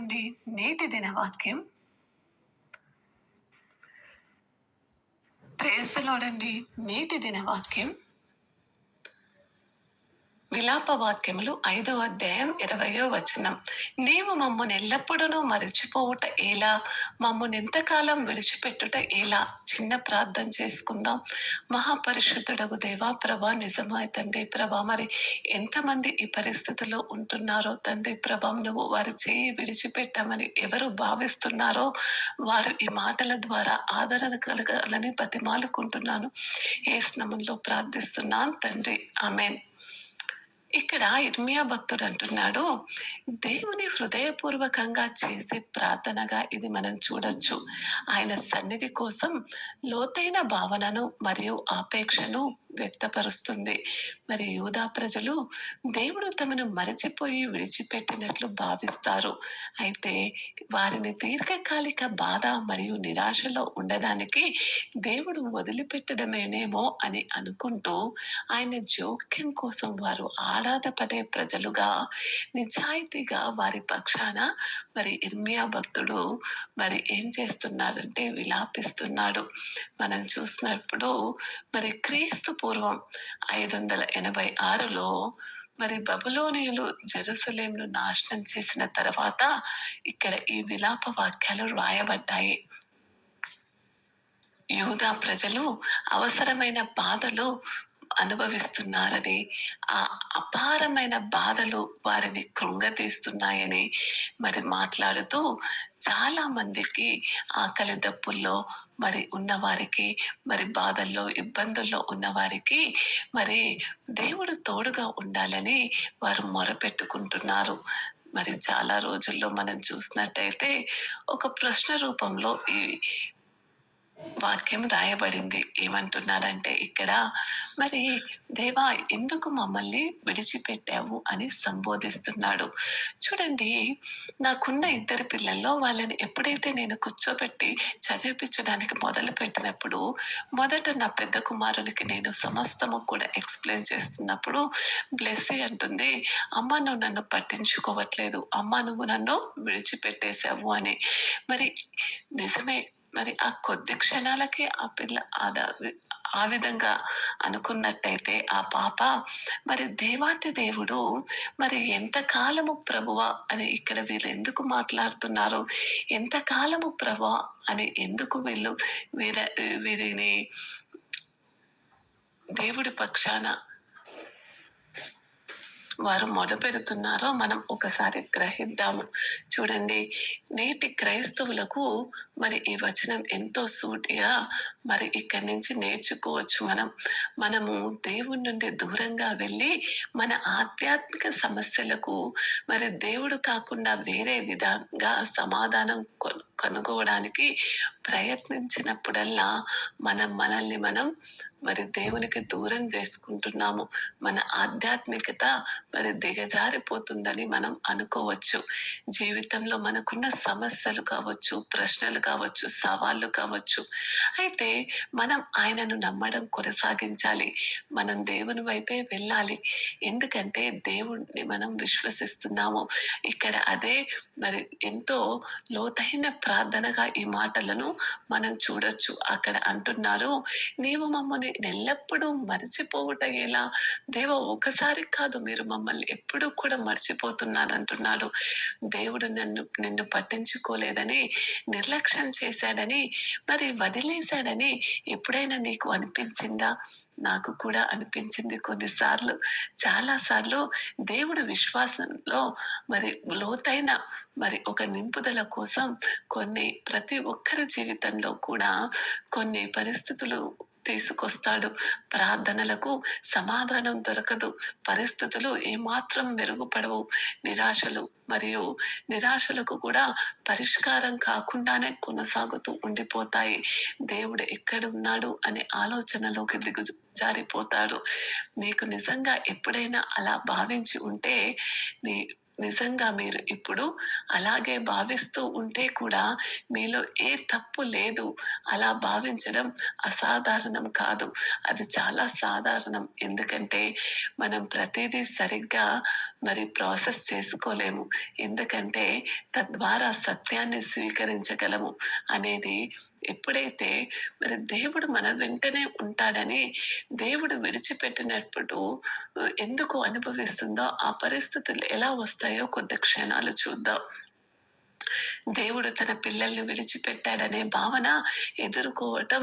అండి. నేటి దిన వాక్యం ప్రైజ్ ది లార్డ్ అండి. నేటి దిన వాక్యం విలాప వాక్యములు 5వ అధ్యాయం 20వ వచనం. నీవు మమ్మును ఎల్లప్పుడూ మరిచిపోవుట ఎలా, మమ్మును ఎంతకాలం విడిచిపెట్టుట ఎలా? చిన్న ప్రార్థన చేసుకుందాం. మహాపరిశుద్ధుడగు దేవా, ప్రభా, నిజమా తండ్రి ప్రభా, మరి ఎంతమంది ఈ పరిస్థితిలో ఉంటున్నారో తండ్రి ప్రభా, నువ్వు వారి చేయి విడిచిపెట్టామని ఎవరు భావిస్తున్నారో వారు ఈ మాటల ద్వారా ఆదరణ కలగాలని బతిమాలుకుంటున్నాను. యేసు నామములో ప్రార్థిస్తున్నాను తండ్రి, ఆమేన్. ఇక్కడ ఇర్మియా భక్తుడు అంటున్నాడు, దేవుని హృదయపూర్వకంగా చేసే ప్రార్థనగా ఇది మనం చూడొచ్చు. ఆయన సన్నిధి కోసం లోతైన భావనను మరియు ఆపేక్షను వ్యక్తపరుస్తుంది. మరి యూదా ప్రజలు దేవుడు తమను మరచిపోయి విడిచిపెట్టినట్లు భావిస్తారు. అయితే వారిని దీర్ఘకాలిక బాధ మరియు నిరాశలో ఉండడానికి దేవుడు వదిలిపెట్టడమేనేమో అని అనుకుంటూ ఆయన జోక్యం కోసం వారు ఆరాధపడే ప్రజలుగా నిజాయితీగా వారి పక్షాన మరి ఇర్మియా భక్తుడు మరి ఏం చేస్తున్నారంటే విలాపిస్తున్నాడు. మనం చూసినప్పుడు మరి క్రీస్తు పూర్వం 586లో మరి బబులోనీయులు జెరూసలేంను నాశనం చేసిన తర్వాత ఇక్కడ ఈ విలాప వాక్యాలు రాయబడ్డాయి. యూదా ప్రజలు అవసరమైన బాధలు అనుభవిస్తున్నారని, ఆ అపారమైన బాధలు వారిని కృంగతీస్తున్నాయని మరి మాట్లాడుతూ చాలా మందికి ఆకలి దప్పుల్లో మరి ఉన్నవారికి, మరి బాధల్లో ఇబ్బందుల్లో ఉన్నవారికి మరి దేవుడు తోడుగా ఉండాలని వారు మొరపెట్టుకుంటున్నారు. మరి చాలా రోజుల్లో మనం చూసినట్టయితే ఒక ప్రశ్న రూపంలో ఈ వాక్యం రాయబడింది. ఏమంటున్నాడంటే ఇక్కడ మరి దేవా, ఎందుకు మమ్మల్ని విడిచిపెట్టావు అని సంబోధిస్తున్నాడు. చూడండి, నాకున్న 2 పిల్లల్లో వాళ్ళని ఎప్పుడైతే నేను కూర్చోబెట్టి చదివిపించడానికి మొదలు పెట్టినప్పుడు మొదట నా పెద్ద కుమారునికి నేను సమస్తము కూడా ఎక్స్ప్లెయిన్ చేస్తున్నప్పుడు బ్లెస్సీ అంటుంది, అమ్మ నువ్వు నన్ను పట్టించుకోవట్లేదు, అమ్మ నువ్వు నన్ను విడిచిపెట్టేశావు అని. మరి నిజమే, మరి ఆ కొద్ది క్షణాలకే ఆ పిల్ల ఆ విధంగా అనుకున్నట్టయితే ఆ పాప మరి దేవాతి దేవుడు మరి ఎంతకాలము ప్రభువా అని ఇక్కడ వీళ్ళు ఎందుకు మాట్లాడుతున్నారు, ఎంతకాలము ప్రభువా అని ఎందుకు వీరిని దేవుడి పక్షాన వారు మొదపెడుతున్నారో మనం ఒకసారి గ్రహిద్దాము. చూడండి, నేటి క్రైస్తవులకు మరి ఈ వచనం ఎంతో సూటిగా మరి ఇక్కడి నుంచి నేర్చుకోవచ్చు. మనము దేవుడి నుండి దూరంగా వెళ్ళి మన ఆధ్యాత్మిక సమస్యలకు మరి దేవుడు కాకుండా వేరే విధంగా సమాధానం కనుగోవడానికి ప్రయత్నించినప్పుడల్లా మనల్ని మరి దేవునికి దూరం చేసుకుంటున్నాము. మన ఆధ్యాత్మికత మరి దిగజారిపోతుందని మనం అనుకోవచ్చు. జీవితంలో మనకున్న సమస్యలు కావచ్చు, ప్రశ్నలు కావచ్చు, సవాళ్ళు కావచ్చు. అయితే మనం ఆయనను నమ్మడం కొనసాగించాలి. మనం దేవుని వైపే వెళ్ళాలి. ఎందుకంటే దేవుణ్ణి మనం విశ్వసిస్తున్నాము. ఇక్కడ అదే మరి ఎంతో లోతైన ప్రార్థనగా ఈ మాటలను మనం చూడొచ్చు. అక్కడ అంటున్నారు, నీవు మమ్మల్ని ఎల్లప్పుడూ మర్చిపోవుట ఎలా? దేవ, ఒకసారి కాదు, మీరు మమ్మల్ని ఎప్పుడూ కూడా మర్చిపోతున్నాడు అంటున్నాడు. దేవుడు నిన్ను పట్టించుకోలేదని, నిర్లక్ష్యం చేశాడని, మరి వదిలేశాడని ఎప్పుడైనా నీకు అనిపించిందా? నాకు కూడా అనిపించింది కొన్నిసార్లు, చాలాసార్లు. దేవుడు విశ్వాసంలో మరి లోతైన మరి ఒక నింపుదల కోసం ప్రతి ఒక్కరి జీవితంలో కూడా కొన్ని పరిస్థితులు తీసుకొస్తాడు. ప్రార్థనలకు సమాధానం దొరకదు, పరిస్థితులు ఏమాత్రం మెరుగుపడవు, నిరాశలకు కూడా పరిష్కారం కాకుండానే కొనసాగుతూ ఉండిపోతాయి. దేవుడు ఎక్కడున్నాడు అనే ఆలోచనలోకి జారిపోతాడు. నీకు నిజంగా ఎప్పుడైనా అలా భావించి ఉంటే నిజంగా మీరు ఇప్పుడు అలాగే భావిస్తూ ఉంటే కూడా మీలో ఏ తప్పు లేదు. అలా భావించడం అసాధారణం కాదు. అది చాలా సాధారణం. ఎందుకంటే మనం ప్రతీదీ సరిగ్గా ప్రాసెస్ చేసుకోలేము. ఎందుకంటే తద్వారా సత్యాన్ని స్వీకరించగలము అనేది ఎప్పుడైతే దేవుడు మన వెంటనే ఉంటాడని దేవుడు విడిచిపెట్టినప్పుడు ఎందుకు అనుభవిస్తుందో ఆ పరిస్థితులు ఎలా వస్తాయో కొద్ది క్షణాలు చూద్దాం. దేవుడు తన పిల్లల్ని విడిచిపెట్టాడనే భావన ఎదుర్కోవటం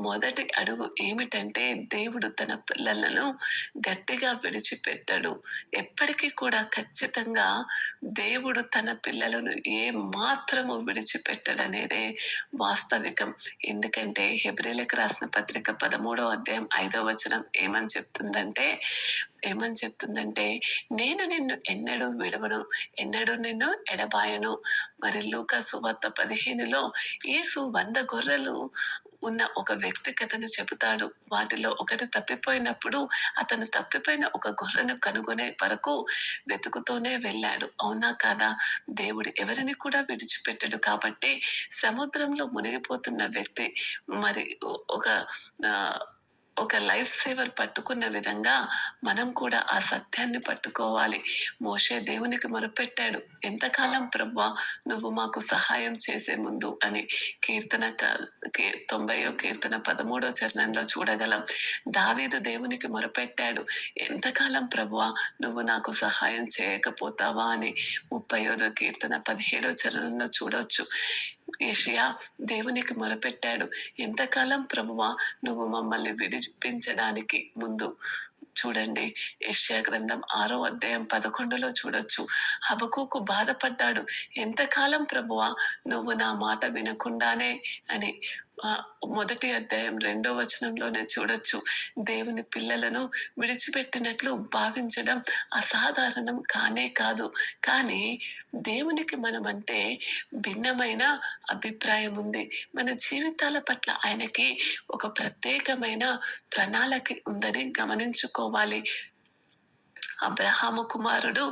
మొదటి అడుగు ఏమిటంటే, దేవుడు తన పిల్లలను గట్టిగా విడిచిపెట్టడు. ఎప్పటికీ కూడా ఖచ్చితంగా దేవుడు తన పిల్లలను ఏ మాత్రము విడిచిపెట్టడనేదే వాస్తవికం. ఎందుకంటే హెబ్రీయులకు రాసిన పత్రిక 13వ అధ్యాయం 5వ వచనం ఏమని చెప్తుందంటే, నేను నిన్ను ఎన్నడూ విడవను, ఎన్నడూ నిన్ను ఎడబాయను. లూకా సువార్త 15లో యేసు 100 గొర్రెలు ఉన్న ఒక వ్యక్తి కథను చెబుతాడు. వాటిలో ఒకటి తప్పిపోయినప్పుడు అతను తప్పిపోయిన ఒక గొర్రెను కనుగొనే వరకు వెతుకుతూనే వెళ్ళాడు. అవునా కాదా? దేవుడు ఎవరిని కూడా విడిచిపెట్టడు. కాబట్టి సముద్రంలో మునిగిపోతున్న వ్యక్తి మరి ఒక ఆ, ఒక లైఫ్ సేవర్ పట్టుకున్న విధంగా మనం కూడా ఆ సత్యాన్ని పట్టుకోవాలి. మోషే దేవునికి మొరపెట్టాడు, ఎంతకాలం ప్రభువా నువ్వు మాకు సహాయం చేసే ముందు అని. 90వ కీర్తన 13వ చరణంలో చూడగలం. దావీదు దేవునికి మొరపెట్టాడు, ఎంతకాలం ప్రభువా నువ్వు నాకు సహాయం చేయకపోతావా అని. 35వ కీర్తన 17వ చరణంలో చూడొచ్చు. యెషయా దేవునికి మొరపెట్టాడు, ఎంతకాలం ప్రభువా నువ్వు మమ్మల్ని విడిపించడానికి ముందు. చూడండి, యెషయా గ్రంథం 6వ అధ్యాయం 11లో చూడొచ్చు. హబక్కూకు బాధపడ్డాడు, ఎంతకాలం ప్రభువా నువ్వు నా మాట వినకుండానే అని. మొదటి అధ్యాయం 2వ వచనంలోనే చూడొచ్చు. దేవుని పిల్లలను విడిచిపెట్టినట్లు భావించడం అసాధారణం కానే కాదు. కానీ దేవునికి మనమంటే భిన్నమైన అభిప్రాయం ఉంది. మన జీవితాల పట్ల ఆయనకి ఒక ప్రత్యేకమైన ప్రణాళిక ఉందని గమనించుకోవాలి. అబ్రహాము కుమారుడు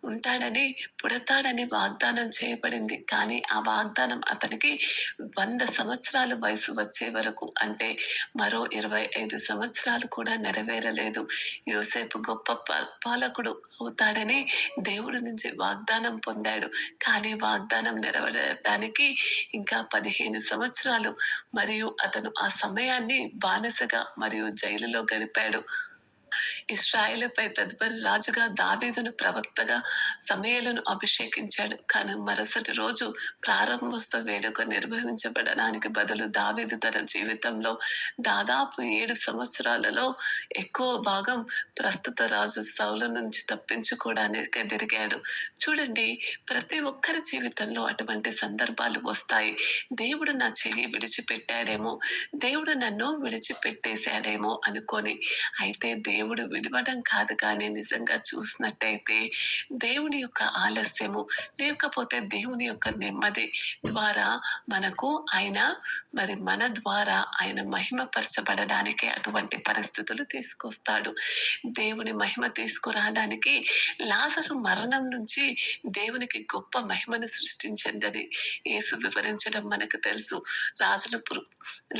ఉంటాడని, పుడతాడని వాగ్దానం చేయబడింది. కానీ ఆ వాగ్దానం అతనికి 100 సంవత్సరాల వయసు వచ్చే వరకు, అంటే మరో 25 సంవత్సరాలు కూడా నెరవేరలేదు. యోసేపు గొప్ప పాలకుడు అవుతాడని దేవుడి నుంచి వాగ్దానం పొందాడు. కానీ వాగ్దానం నెరవేరడానికి ఇంకా 15 సంవత్సరాలు, మరియు అతను ఆ సమయాన్ని బానిసగా మరియు జైలులో గడిపాడు. ఇశ్రాయేలుపై తదుపరి రాజుగా దావీదును, ప్రవక్తగా సమూయేలును అభిషేకించాడు. కానీ మరుసటి రోజు ప్రారంభోత్సవ వేడుక నిర్వహించబడడానికి బదులు దావీదు తన జీవితంలో దాదాపు 7 సంవత్సరాలలో ఎక్కువ భాగం ప్రస్తుత రాజు సౌలు నుంచి తప్పించుకోవడానికి తిరిగాడు. చూడండి, ప్రతి ఒక్కరి జీవితంలో అటువంటి సందర్భాలు వస్తాయి. దేవుడు నా చెయ్యి విడిచిపెట్టాడేమో, దేవుడు నన్ను విడిచిపెట్టేశాడేమో అనుకొని. అయితే దేవుడు విడవడం కాదు, కానీ నిజంగా చూసినట్టయితే దేవుని యొక్క ఆలస్యము లేకపోతే దేవుని యొక్క నెమ్మది ద్వారా మనకు ఆయన మన ద్వారా ఆయన మహిమపరచబడడానికి అటువంటి పరిస్థితులు తీసుకొస్తాడు. దేవుని మహిమ తీసుకురావడానికి లాజరు మరణం నుంచి దేవునికి గొప్ప మహిమను సృష్టించిందని యేసు వివరించడం మనకు తెలుసు.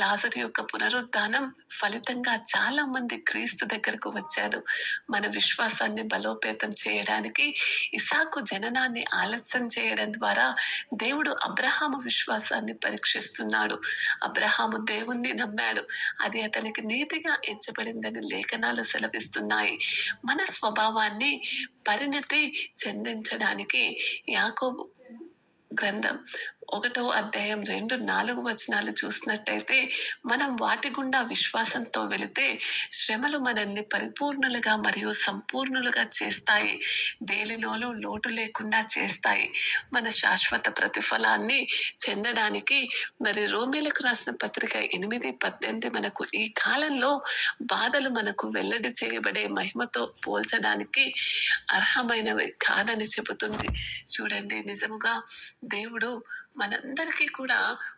లాజరు యొక్క పునరుద్ధానం ఫలితంగా చాలా మంది క్రీస్తు దగ్గరకు వచ్చారు. మన విశ్వాసాన్ని బలోపేతం చేయడానికి ఇసాకు జననాన్ని ఆలస్యం చేయడం ద్వారా దేవుడు అబ్రహాము విశ్వాసాన్ని పరీక్షిస్తున్నాడు. అబ్రహాము దేవుణ్ణి నమ్మాడు, అది అతనికి నీతిగా ఎంచబడిందని లేఖనాలు సెలవిస్తున్నాయి. మన స్వభావాన్ని పరిణతి చెందించడానికి యాకోబు గ్రంథం 1వ అధ్యాయం 2-4 వచనాలు చూసినట్టయితే, మనం వాటి గుండా విశ్వాసంతో వెళితే శ్రమలు మనల్ని పరిపూర్ణులుగా మరియు సంపూర్ణులుగా చేస్తాయి, దేనిలోనూ లోటు లేకుండా చేస్తాయి. మన శాశ్వత ప్రతిఫలాన్ని చెందడానికి రోమీయులకు రాసిన పత్రిక 8:18 మనకు ఈ కాలంలో బాధలు మనకు వెల్లడి చేయబడే మహిమతో పోల్చడానికి అర్హమైనవి కాదని చెబుతుంది. చూడండి, నిజముగా దేవుడు మనందరికీ కూడా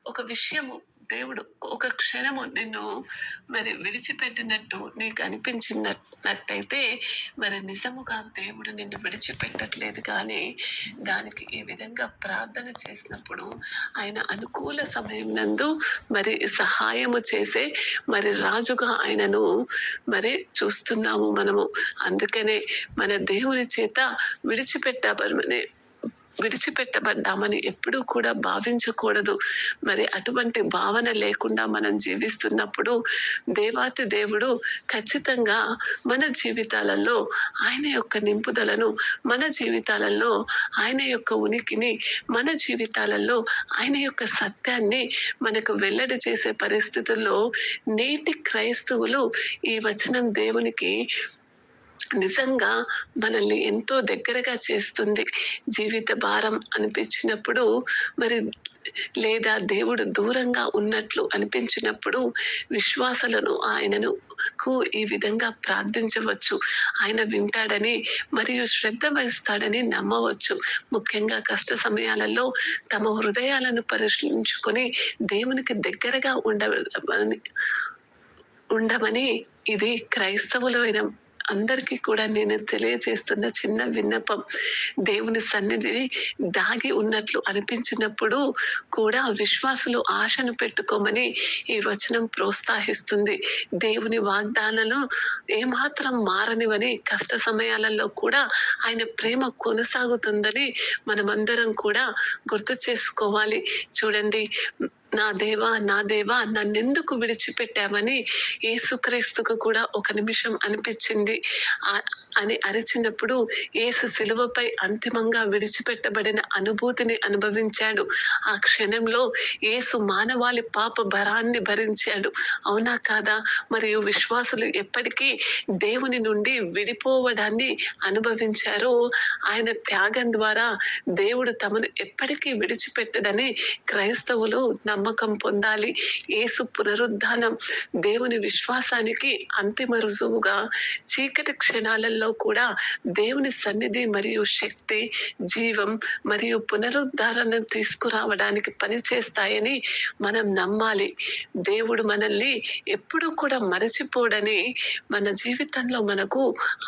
ఒక విషయము దేవుడు ఒక క్షణము నిన్ను మరి విడిచిపెట్టినట్టు నీకు అనిపించినట్టయితే మరి నిజముగా దేవుడు నిన్ను విడిచిపెట్టట్లేదు. కానీ దానికి ఈ విధంగా ప్రార్థన చేసినప్పుడు ఆయన అనుకూల సమయం నందు మరి సహాయము చేసే మరి రాజుగా ఆయనను మరి చూస్తున్నాము మనము. అందుకనే మన దేవుని చేత విడిచిపెట్టబడ్డామని ఎప్పుడూ కూడా భావించకూడదు. మరి అటువంటి భావన లేకుండా మనం జీవిస్తున్నప్పుడు దేవాతి దేవుడు ఖచ్చితంగా మన జీవితాలలో ఆయన యొక్క నింపుదలను, మన జీవితాలలో ఆయన యొక్క ఉనికిని, మన జీవితాలలో ఆయన యొక్క సత్యాన్ని మనకు వెల్లడి చేసే పరిస్థితుల్లో నేటి క్రైస్తవులు ఈ వచనం దేవునికి నిజంగా మనల్ని ఎంతో దగ్గరగా చేస్తుంది. జీవిత భారం అనిపించినప్పుడు మరి లేదా దేవుడు దూరంగా ఉన్నట్లు అనిపించినప్పుడు విశ్వాసులను ఆయనను ఈ విధంగా ప్రార్థించవచ్చు. ఆయన వింటాడని మరియు శ్రద్ధ వహిస్తాడని నమ్మవచ్చు. ముఖ్యంగా కష్ట సమయాలలో తమ హృదయాలను పరిశీలించుకొని దేవునికి దగ్గరగా ఉండమని ఇది క్రైస్తవులైన అందరికీ కూడా నేను తెలియజేస్తున్న చిన్న విన్నపం. దేవుని సన్నిధి దాగి ఉన్నట్లు అనిపించినప్పుడు కూడా విశ్వాసులు ఆశను పెట్టుకోమని ఈ వచనం ప్రోత్సహిస్తుంది. దేవుని వాగ్దానాలు ఏమాత్రం మారనివని, కష్ట సమయాలలో కూడా ఆయన ప్రేమ కొనసాగుతుందని మనమందరం కూడా గుర్తు చేసుకోవాలి. చూడండి, నా దేవా నా దేవా నన్నెందుకు విడిచిపెట్టావని యేసుక్రీస్తుకు కూడా ఒక నిమిషం అనిపించింది అని అరిచినప్పుడు యేసు శిలువపై అంతిమంగా విడిచిపెట్టబడిన అనుభూతిని అనుభవించాడు. ఆ క్షణంలో యేసు మానవాళి పాప భారాన్ని భరించాడు. అవునా కాదా? మరియు విశ్వాసులు ఎప్పటికీ దేవుని నుండి విడిపోవడాన్ని అనుభవించారు. ఆయన త్యాగం ద్వారా దేవుడు తమను ఎప్పటికీ విడిచిపెట్టడని క్రైస్తవులు నమ్మకం పొందాలి. యేసు పునరుద్ధానం దేవుని విశ్వాసానికి అంతిమ రుజువుగా చీకటి క్షణాలలో కూడా దేవుని సన్నిధి మరియు శక్తి, జీవం మరియు పునరుద్ధరణ తీసుకురావడానికి పనిచేస్తాయని మనం నమ్మాలి. దేవుడు మనల్ని ఎప్పుడూ కూడా మరచిపోడని, మన జీవితంలో మనకు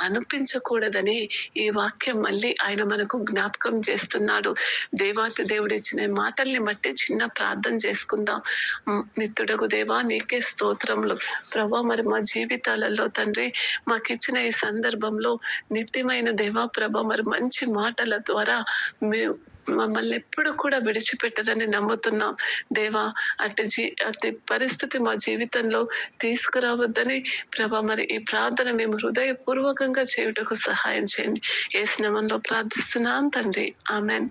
అనిపించకూడదని ఈ వాక్యం మళ్ళీ ఆయన మనకు జ్ఞాపకం చేస్తున్నాడు. దేవాతి దేవుడు ఇచ్చిన మాటల్ని బట్టి చిన్న ప్రార్థన చేసుకుందాం. నిత్యుడగు దేవా, నీకే స్తోత్రములు ప్రభా. మరి మా జీవితాలలో తండ్రి మాకు ఇచ్చిన ఈ సందర్భంలో నిత్యమైన దేవా ప్రభా, మరి మంచి మాటల ద్వారా మమ్మల్ని ఎప్పుడు కూడా విడిచిపెట్టరని నమ్ముతున్నాం దేవా. అట్టి పరిస్థితి మా జీవితంలో తీసుకురావద్దని ప్రభా, మరి ఈ ప్రార్థన మేము హృదయపూర్వకంగా చేయుటకు సహాయం చేయండి. యేసు నామములో ప్రార్థిస్తున్నాం తండ్రి, ఆమెన్.